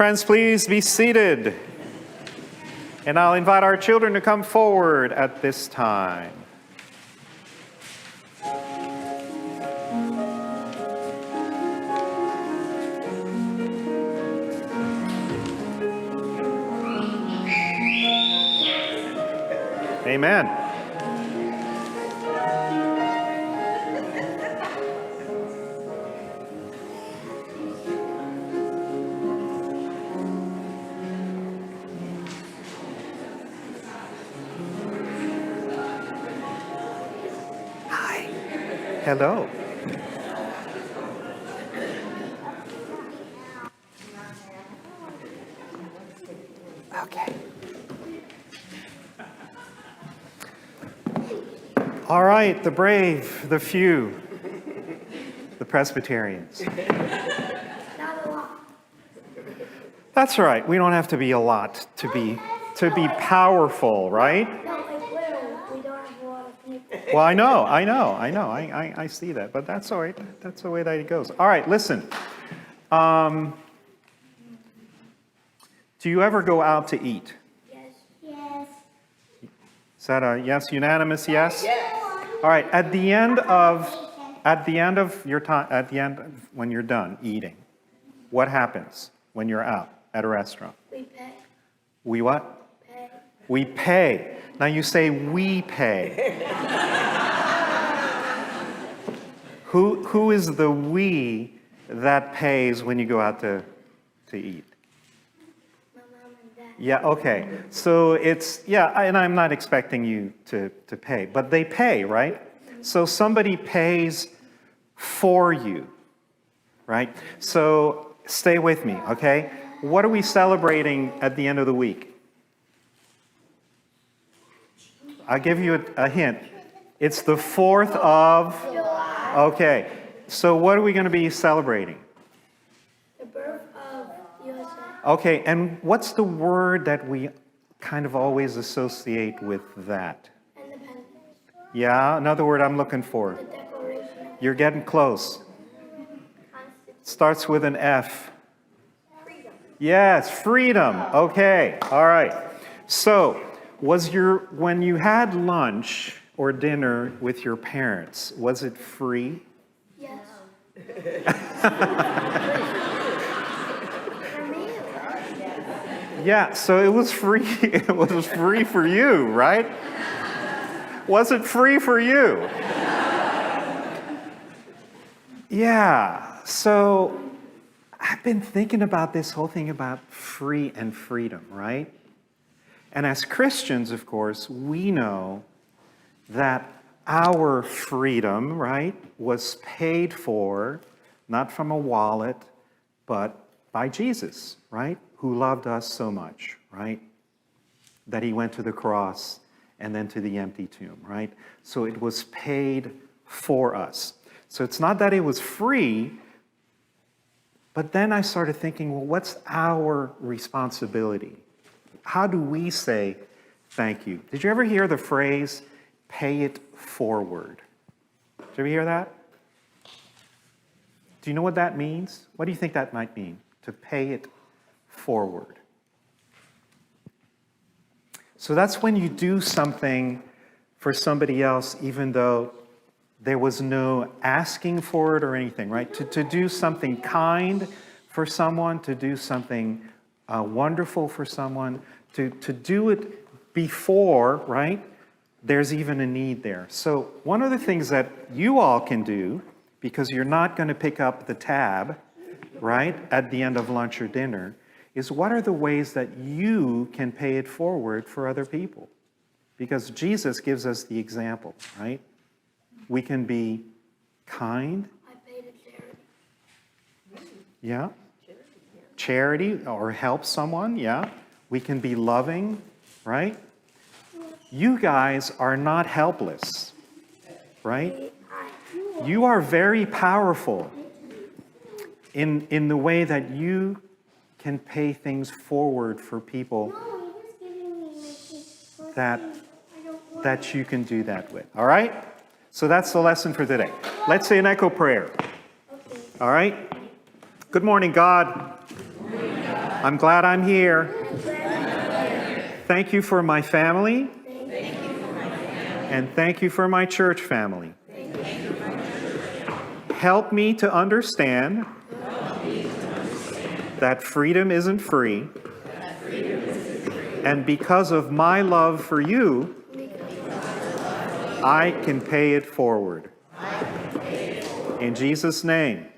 Friends, please be seated. And I'll invite our children to come forward at this time. Amen. Hi. Hello. Okay. All right, the brave, the few, the Presbyterians. Not a lot. That's right. We don't have to be a lot to be powerful, right? No, like literally, we don't have a lot of people. Well, I know. I see that, but that's all right. That's the way that it goes. All right, listen. Do you ever go out to eat? Yes. Yes. Is that a yes, unanimous yes? Yes. All right. At the end of your time, when you're done eating, what happens when you're out at a restaurant? We pay. We what? Pay. We pay. Now you say we pay. Who is the we that pays when you go out to eat? My mom and dad. Yeah, okay. So and I'm not expecting you to pay, but they pay, right? So somebody pays for you, right? So stay with me, okay? What are we celebrating at the end of the week? I'll give you a hint. It's the 4th of July. Okay. So what are we going to be celebrating? The birth of USA. Okay, and what's the word that we kind of always associate with that? Independence. Yeah, another word I'm looking for. The Declaration of You're getting close. Constitution. Starts with an F. Freedom. Yes, freedom. Okay, all right. So, when you had lunch or dinner with your parents, was it free? Yes. For me, it was. Yeah, so it was free. It was free for you, right? Was it free for you? Yeah, so I've been thinking about this whole thing about free and freedom, right? And as Christians, of course, we know that our freedom, right, was paid for, not from a wallet, but by Jesus, right, who loved us so much, right, that he went to the cross and then to the empty tomb, right? So it was paid for us. So it's not that it was free, but then I started thinking, well, what's our responsibility? How do we say thank you? Did you ever hear the phrase, pay it forward? Did you ever hear that? Do you know what that means? What do you think that might mean, to pay it forward? So that's when you do something for somebody else, even though there was no asking for it or anything, right? To do something kind for someone, to do something wonderful for someone, to do it before, right? There's even a need there. So one of the things that you all can do, because you're not going to pick up the tab, right, at the end of lunch or dinner, is what are the ways that you can pay it forward for other people? Because Jesus gives us the example, right? We can be kind. I paid a charity. Yeah. Charity or help someone, yeah. We can be loving, right? You guys are not helpless, right? You are very powerful in the way that you can pay things forward for people that you can do that with. All right? So that's the lesson for today. Let's say an echo prayer. Okay. All right? Good morning, God. Good morning, God. I'm glad I'm here. Thank you for my family. And thank you for my church family. Help me to understand that freedom isn't free. And because of my love for you, I can pay it forward. In Jesus' name.